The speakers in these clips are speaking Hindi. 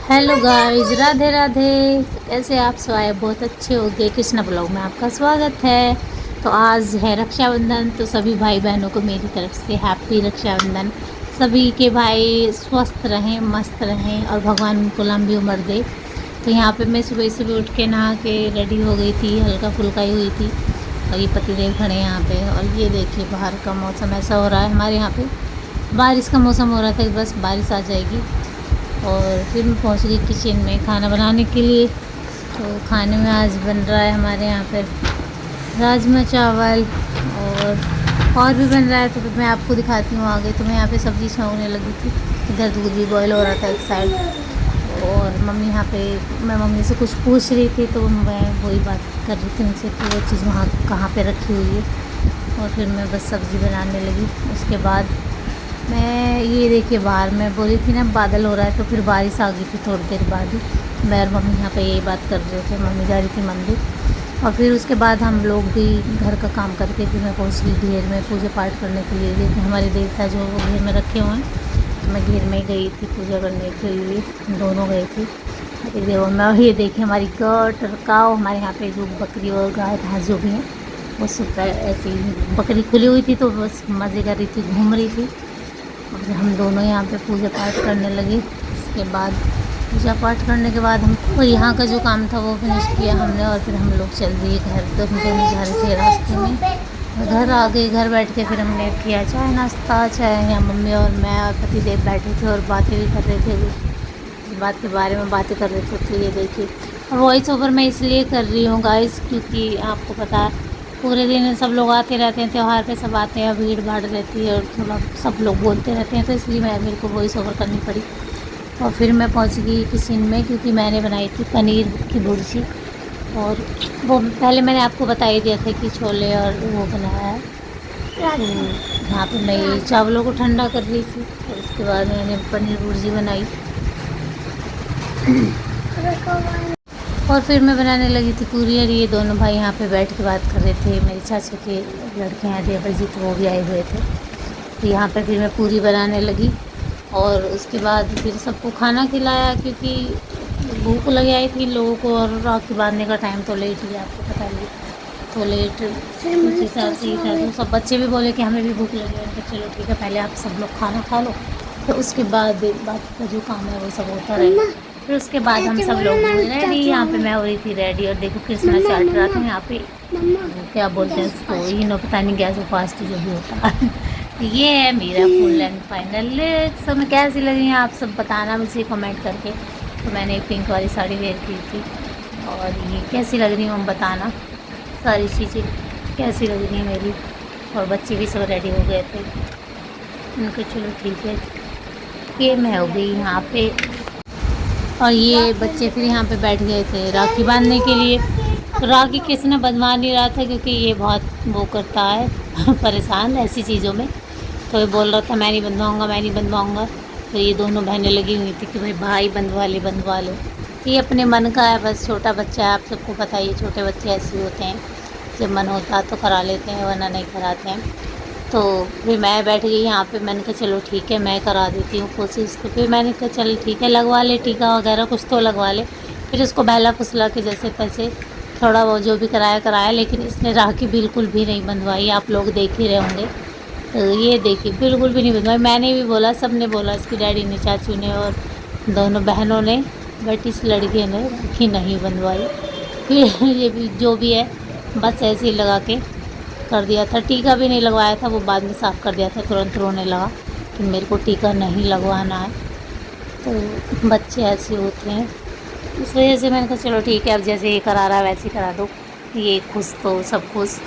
Hello guys, Radhe Radhe. कैसे आप सब आए? बहुत अच्छे हो गए। कृष्णा ब्लॉग में आपका स्वागत है। तो आज है रक्षाबंधन, तो सभी भाई बहनों को मेरी तरफ से हैप्पी रक्षाबंधन। सभी के भाई स्वस्थ रहें, मस्त रहें और भगवान उनको लंबी उम्र दे। तो यहाँ पे मैं सुबह सुबह उठ के नहा के रेडी हो गई थी, हल्का फुल्का ही हुई थी। और ये पतिदेव खड़े हैं यहाँ पे। और ये देखिए बाहर का मौसम ऐसा हो रहा है, हमारे यहाँ पे बारिश का मौसम हो रहा था कि बस बारिश आ जाएगी। और फिर मैं पहुंच गई किचन में खाना बनाने के लिए। तो खाने में आज बन रहा है हमारे यहाँ पर राजमा चावल और भी बन रहा है। तो मैं आपको दिखाती हूँ आगे। तो मैं यहाँ पे सब्ज़ी छौंकने लगी थी, इधर दूध भी बॉयल हो रहा था एक साइड। और मम्मी यहाँ पे, मैं मम्मी से कुछ पूछ रही थी तो मैं वही बात कर रही थी उनसे कि वो चीज़ वहाँ कहाँ पे रखी हुई है। और फिर मैं बस सब्ज़ी बनाने लगी। उसके बाद मैं ये देखिए बाहर मैं बोली थी ना बादल हो रहा है, तो फिर बारिश आ गई थी थोड़ी देर बाद ही। मैं और मम्मी यहाँ पे यही बात कर रहे थे। मम्मी जा रही थी मंदिर। और फिर उसके बाद हम लोग भी घर का काम करके फिर मैं पहुँच गई घेर में पूजा पाठ करने के लिए। लेकिन हमारे देवता जो वो घेर में रखे हुए हैं, तो मैं घेर में गई थी पूजा करने के लिए। दोनों गए थे देखो मैं। ये देखिए हमारी गट काव, हमारे यहाँ पे जो बकरी और गाय भैंस जो भी हैं वो सब ऐसी बकरी खुली हुई थी, तो बस मज़े कर रही थी, घूम रही थी। और हम दोनों यहाँ पे पूजा पाठ करने लगे। उसके बाद पूजा पाठ करने के बाद हमको यहाँ का जो काम था वो फिनिश किया हमने। और फिर हम लोग चल दिए घर। तो हम दोनों जा रहे थे रास्ते में, घर आ गए। घर बैठ के फिर हमने किया चाय नाश्ता। चाय यहाँ मम्मी और मैं और पतिदेव बैठे थे और बातें भी कर रहे थे, इस बात के बारे में बातें कर रहे थे। तो ये देखिए वॉइस ओवर मैं इसलिए कर रही हूँ गाइस, क्योंकि आपको पता है पूरे दिन सब लोग आते रहते हैं, त्यौहार पे सब आते हैं, भीड़ भाड़ रहती है और थोड़ा सब लोग बोलते रहते हैं, तो इसलिए मेरे को वॉइस ओवर करनी पड़ी। और फिर मैं पहुंच गई किचन में, क्योंकि मैंने बनाई थी पनीर की भुर्जी। और वो पहले मैंने आपको बता ही दिया था कि छोले और वो बनाया है। तो यहाँ पे मैं ये चावलों को ठंडा कर रही थी और उसके बाद मैंने पनीर भुर्जी बनाई। और फिर मैं बनाने लगी थी पूरी। और ये दोनों भाई यहाँ पे बैठ के बात कर रहे थे। मेरे चाचा के लड़के हैं देवर जी, तो वो भी आए हुए थे। तो यहाँ पे फिर मैं पूरी बनाने लगी। और उसके बाद फिर सबको खाना खिलाया, क्योंकि भूख लगी आई थी लोगों को। और राखी बांधने का टाइम तो लेट ही, आपको पता ही, तो लेट उस हिसाब से ही था। तो सब बच्चे भी बोले कि हमें भी भूख लगी है। तो चलो ठीक है, पहले आप सब लोग खाना खा लो, तो उसके बाद बाकी का जो काम है वो सब होता रहेगा। फिर उसके बाद हम सब लोग रेडी। यहाँ पे मैं हो रही थी रेडी। और देखो कृष्णा चाट रहा था यहाँ पे, क्या बोलते हैं उसको, ये नो पता नहीं क्या, जो फास्ट जो भी होता है। ये है मेरा फुल एंड फाइनल लुक। सो मैं कैसी लग रही हैं आप सब बताना मुझे कमेंट करके। तो मैंने पिंक वाली साड़ी वेयर की थी, और ये कैसी लग रही हूँ बताना। सारी चीज़ें कैसी लग रही हैं मेरी। और बच्चे भी सब रेडी हो गए थे। उनको चलो ठीक है, ये मैं हो गई यहाँ पे। और ये बच्चे फिर यहाँ पे बैठ गए थे राखी बांधने के लिए। तो राखी किसी ने बंधवा नहीं रहा था, क्योंकि ये बहुत वो करता है परेशान ऐसी चीज़ों में। तो ये बोल रहा था मैं नहीं बंधवाऊँगा, मैं नहीं बंधवाऊँगा। तो ये दोनों बहनें लगी हुई थी कि भाई बंधवा ले बंधवा ले। ये अपने मन का है, बस छोटा बच्चा है, आप सबको पता है छोटे बच्चे ऐसे होते हैं, जब मन होता तो करा लेते हैं वरना नहीं कराते हैं। तो फिर मैं बैठ गई यहाँ पे। मैंने कहा चलो ठीक है मैं करा देती हूँ कोशिश। तो फिर मैंने कहा चल ठीक है लगवा ले टीका वगैरह कुछ तो लगवा ले। फिर उसको बहला फुसला के जैसे तैसे थोड़ा वो जो भी कराया। लेकिन इसने राखी बिल्कुल भी नहीं बंधवाई, आप लोग देख ही रहे होंगे। तो ये देखिए बिल्कुल भी नहीं बंधवाई। मैंने भी बोला, सब ने बोला, इसकी डैडी ने, चाचू ने और दोनों बहनों ने, बट इस लड़के ने राखी नहीं बंधवाई। फिर ये भी जो भी है बस ऐसे ही लगा के कर दिया था। टीका भी नहीं लगवाया था, वो बाद में साफ़ कर दिया था। तुरंत रोने लगा कि मेरे को टीका नहीं लगवाना है। तो बच्चे ऐसे होते हैं, इस वजह से मैंने कहा चलो ठीक है, अब जैसे ये करा रहा है वैसे ही करा दो। ये खुश तो सब खुश।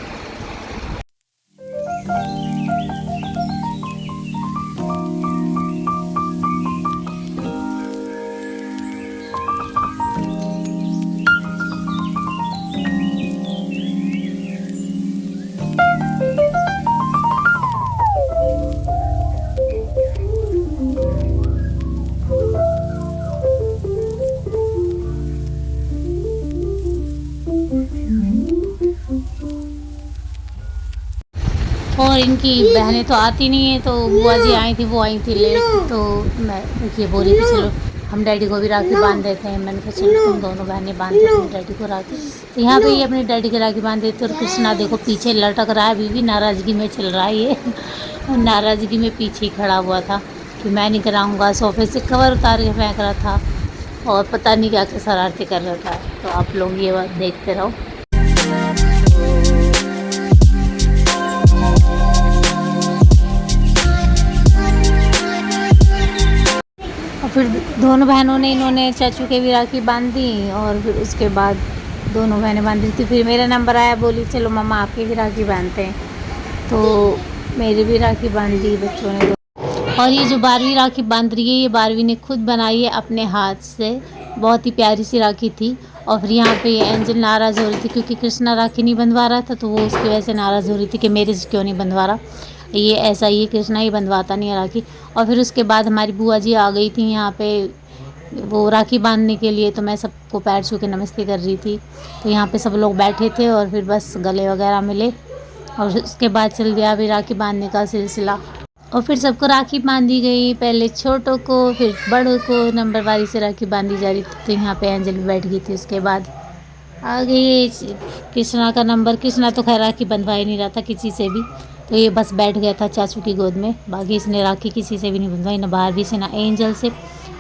और इनकी बहनें तो आती नहीं है, तो बुआ जी आई थी, वो आई थी लेट। तो मैं ये बोली कि चलो हम डैडी को भी राखी बांध देते हैं। मैंने कहा चलो तुम दोनों बहनें बांध दो अपने डैडी को राखी। तो यहाँ पे ये अपने डैडी की राखी बांध देते। और कृष्णा देखो पीछे लटक रहा है, अभी भी नाराज़गी में चल रहा है ये और नाराज़गी में पीछे ही खड़ा हुआ था कि मैं नहीं कराऊँगा। सोफे से कवर उतार के फेंक रहा था और पता नहीं क्या क्या शरारतें कर रहा था। तो आप लोग ये बात देखते रहो। और फिर दोनों बहनों ने इन्होंने चाचू के भी राखी बांध दी और फिर उसके बाद दोनों बहनें बांध दी थी। फिर मेरा नंबर आया, बोली चलो मम्मा आपकी भी राखी बांधते हैं। तो मेरी भी राखी बांध दी बच्चों ने। और ये जो 12वीं राखी बांध रही है, ये 12वीं ने खुद बनाई है अपने हाथ से। बहुत ही प्यारी सी राखी थी। और फिर यहाँ पे ये एंजल नाराज़ हो रही थी क्योंकि कृष्णा राखी नहीं बंधवा रहा था, तो वो उसकी वजह से नाराज़ हो रही थी कि मेरे से क्यों नहीं बंधवा रहा। ये ऐसा ही कृष्णा ही बंधवाता नहीं है राखी। और फिर उसके बाद हमारी बुआ जी आ गई थी यहाँ पे वो राखी बांधने के लिए। तो मैं सबको पैर छू के नमस्ते कर रही थी। तो यहाँ पे सब लोग बैठे थे और फिर बस गले वगैरह मिले और उसके बाद चल दिया अभी राखी बांधने का सिलसिला। और फिर सबको राखी बांधी गई, पहले छोटों को फिर बड़ों को नंबरवारी से राखी बांधी जा रही थी। तो यहाँ पे एंजल भी बैठ गई थी। उसके बाद आ गई कृष्णा का नंबर। कृष्णा तो खैर राखी बंधवा ही नहीं रहा था किसी से भी, तो ये बस बैठ गया था चाचू की गोद में। बाकी इसने राखी किसी से भी नहीं बंधवाई, ना बारहवीं से, ना एंजल से,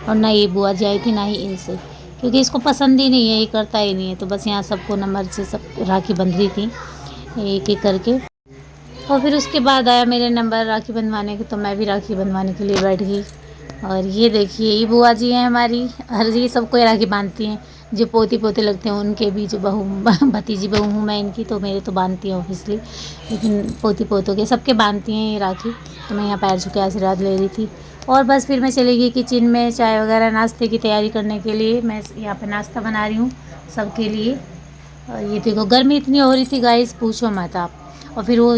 और ना ये बुआ जी आई थी, ना ही इनसे, क्योंकि इसको पसंद ही नहीं है, ये करता ही नहीं है। तो बस यहाँ सबको नंबर से सब राखी बंध रही थी एक एक करके। और फिर उसके बाद आया मेरे नंबर राखी बंधवाने के, तो मैं भी राखी बंधवाने के लिए बैठ गई। और ये देखिए ये बुआ जी हैं हमारी, हर जी सबको ये राखी बांधती हैं। जो पोती पोते लगते हैं उनके भी, जो बहू भतीजी बहू हूँ मैं इनकी, तो मेरे तो बांधती हैं ऑब्वियसली, लेकिन पोती पोतों के सबके बांधती हैं ये राखी। तो मैं यहाँ पैर छू के आशीर्वाद ले रही थी। और बस फिर मैं चली गई किचन में चाय वगैरह नाश्ते की तैयारी करने के लिए। मैं यहाँ पर नाश्ता बना रही हूँ सबके लिए। और ये देखो गर्मी इतनी हो रही थी गाइस, पूछो मत आप। और फिर वो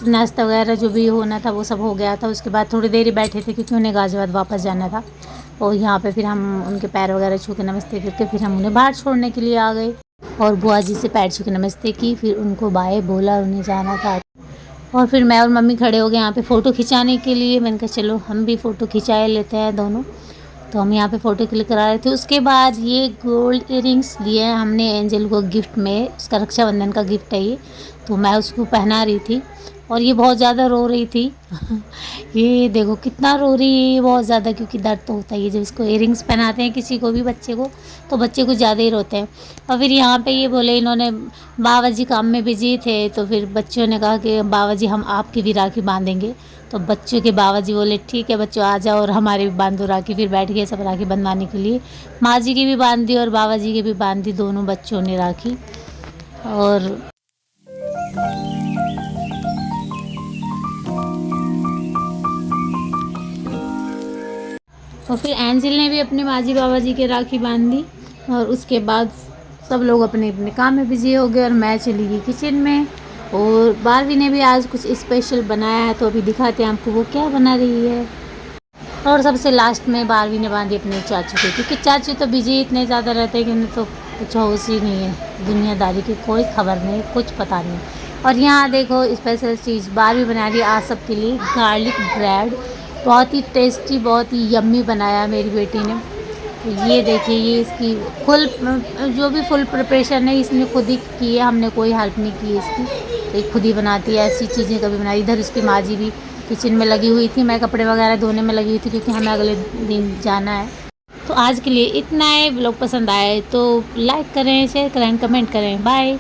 नाश्ता वगैरह जो भी होना था वो सब हो गया था। उसके बाद थोड़ी देर ही बैठे थे क्योंकि उन्हें गाजियाबाद वापस जाना था। और यहाँ पे फिर हम उनके पैर वगैरह छू के नमस्ते करके फिर हम उन्हें बाहर छोड़ने के लिए आ गए। और बुआ जी से पैर छू के नमस्ते की, फिर उनको बाय बोला, उन्हें जाना था। और फिर मैं और मम्मी खड़े हो गए यहाँ पे फ़ोटो खिंचाने के लिए। मैंने कहा चलो हम भी फ़ोटो खिंचाए लेते हैं दोनों। तो हम यहाँ पे फ़ोटो क्लिक करा रहे थे। उसके बाद ये गोल्ड इयरिंग्स दिए हैं हमने एंजल को गिफ्ट में, उसका रक्षाबंधन का गिफ्ट है ये। तो मैं उसको पहना रही थी और ये बहुत ज़्यादा रो रही थी ये देखो कितना रो रही है ये, बहुत ज़्यादा, क्योंकि दर्द तो होता ही है जब इसको इयरिंग्स पहनाते हैं किसी को भी, बच्चे को, तो बच्चे कुछ ज़्यादा ही रोते हैं। और फिर यहाँ पे ये बोले, इन्होंने बाबा जी काम में बिजी थे, तो फिर बच्चों ने कहा कि बाबा जी हम आपकी भी राखी बांधेंगे। तो बच्चों के बाबा जी बोले ठीक है बच्चों आ जाओ और हमारे भी बांधो राखी। फिर बैठ गए सब राखी बंधवाने के लिए। माँ जी की भी बांध दी और बाबा जी की भी बांध दी, दोनों बच्चों ने राखी। और फिर एंजल ने भी अपने माँ जी बाबा जी के राखी बांध दी। और उसके बाद सब लोग अपने अपने काम में बिजी हो गए और मैं चली गई किचन में। और बारहवीं ने भी आज कुछ स्पेशल बनाया है, तो अभी दिखाते हैं आपको वो क्या बना रही है। और सबसे लास्ट में बारहवीं ने बांधी अपने चाचू को, क्योंकि चाचू तो बिजी इतने ज़्यादा रहते हैं कि उन्हें तो कुछ होश ही नहीं है, दुनियादारी की कोई खबर नहीं, कुछ पता नहीं। और यहाँ देखो स्पेशल चीज़ बारहवीं बना रही है आज सबके लिए, गार्लिक ब्रेड। बहुत ही टेस्टी, बहुत ही यम्मी बनाया मेरी बेटी ने। तो ये देखिए ये इसकी फुल, जो भी फुल प्रिपरेशन है इसने खुद ही की है, हमने कोई हेल्प नहीं की है इसकी। तो ये खुद ही बनाती है ऐसी चीज़ें, कभी बनाई। इधर उसकी माँ जी भी किचन में लगी हुई थी, मैं कपड़े वगैरह धोने में लगी हुई थी क्योंकि हमें अगले दिन जाना है। तो आज के लिए इतना है। व्लॉग पसंद आए तो लाइक करें, शेयर करें, कमेंट करें। बाय।